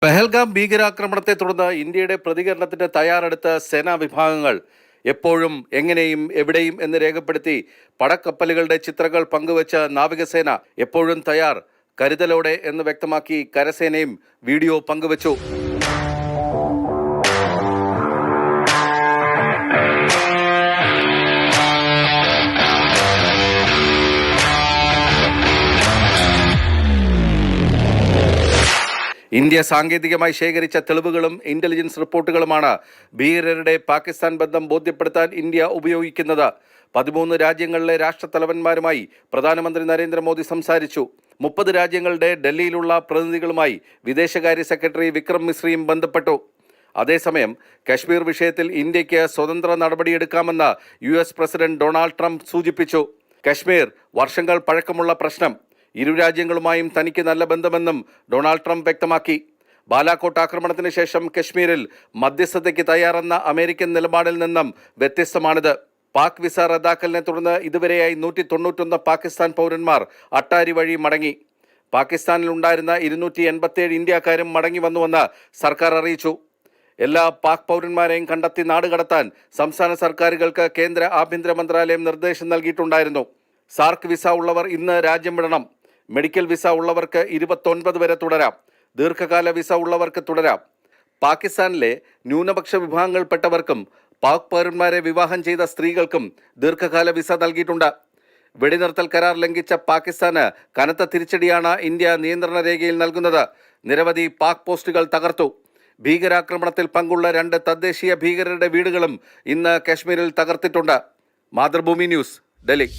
പെഹൽഗാം ഭീകരാക്രമണത്തെ തുടർന്ന് ഇന്ത്യയുടെ പ്രതികരണത്തിന് തയ്യാറെടുത്ത സേനാ വിഭാഗങ്ങൾ എപ്പോഴും എങ്ങനെയും എവിടെയും എന്ന് രേഖപ്പെടുത്തി പടക്കപ്പലുകളുടെ ചിത്രങ്ങൾ പങ്കുവച്ച നാവികസേന എപ്പോഴും തയ്യാർ കരുതലോടെ എന്ന് വ്യക്തമാക്കി കരസേനയും വീഡിയോ പങ്കുവച്ചു. ഇന്ത്യ സാങ്കേതികമായി ശേഖരിച്ച തെളിവുകളും ഇന്റലിജൻസ് റിപ്പോർട്ടുകളുമാണ് ഭീകരരുടെ പാകിസ്ഥാൻ ബന്ധം ബോധ്യപ്പെടുത്താൻ ഇന്ത്യ ഉപയോഗിക്കുന്നത്. 13 രാജ്യങ്ങളിലെ രാഷ്ട്രത്തലവന്മാരുമായി പ്രധാനമന്ത്രി നരേന്ദ്രമോദി സംസാരിച്ചു. 30 രാജ്യങ്ങളുടെ ഡൽഹിയിലുള്ള പ്രതിനിധികളുമായി വിദേശകാര്യ സെക്രട്ടറി വിക്രം മിശ്രയും ബന്ധപ്പെട്ടു. അതേസമയം കശ്മീർ വിഷയത്തിൽ ഇന്ത്യക്ക് സ്വതന്ത്ര നടപടിയെടുക്കാമെന്ന് US പ്രസിഡന്റ് ഡൊണാൾഡ് ട്രംപ് സൂചിപ്പിച്ചു. കശ്മീർ വർഷങ്ങൾ പഴക്കമുള്ള പ്രശ്നം. ഇരു രാജ്യങ്ങളുമായും തനിക്ക് നല്ല ബന്ധമെന്നും ഡൊണാൾഡ് ട്രംപ് വ്യക്തമാക്കി. ബാലാക്കോട്ട് ആക്രമണത്തിന് ശേഷം കശ്മീരിൽ മധ്യസ്ഥതയ്ക്ക് തയ്യാറെന്ന അമേരിക്കൻ നിലപാടിൽ നിന്നും വ്യത്യസ്തമാണിത്. പാക് വിസ റദ്ദാക്കലിനെ തുടർന്ന് ഇതുവരെയായി 191 പാകിസ്ഥാൻ പൗരന്മാർ അട്ടാരി വഴി മടങ്ങി. പാകിസ്ഥാനിൽ ഉണ്ടായിരുന്ന 287 ഇന്ത്യക്കാരും മടങ്ങി വന്നുവെന്ന് സർക്കാർ അറിയിച്ചു. എല്ലാ പാക് പൗരന്മാരെയും കണ്ടെത്തി നാടുകടത്താൻ സംസ്ഥാന സർക്കാരുകൾക്ക് കേന്ദ്ര ആഭ്യന്തര മന്ത്രാലയം നിർദ്ദേശം നൽകിയിട്ടുണ്ടായിരുന്നു. സാർക്ക് വിസ ഉള്ളവർ ഇന്ന് രാജ്യം വിടണം. മെഡിക്കൽ വിസ ഉള്ളവർക്ക് 29 വരെ തുടരാം. ദീർഘകാല വിസ ഉള്ളവർക്ക് തുടരാം. പാകിസ്ഥാനിലെ ന്യൂനപക്ഷ വിഭാഗങ്ങളിൽപ്പെട്ടവർക്കും പാക് പൗരന്മാരെ വിവാഹം ചെയ്ത സ്ത്രീകൾക്കും ദീർഘകാല വിസ നൽകിയിട്ടുണ്ട്. വെടിനിർത്തൽ കരാർ ലംഘിച്ച പാകിസ്ഥാന് കനത്ത തിരിച്ചടിയാണ് ഇന്ത്യ നിയന്ത്രണ രേഖയിൽ നൽകുന്നത്. നിരവധി പാക് പോസ്റ്റുകൾ തകർത്തു. ഭീകരാക്രമണത്തിൽ പങ്കുള്ള 2 തദ്ദേശീയ ഭീകരരുടെ വീടുകളും ഇന്ന് കശ്മീരിൽ തകർത്തിട്ടുണ്ട്. മാതൃഭൂമി ന്യൂസ്, ഡൽഹി.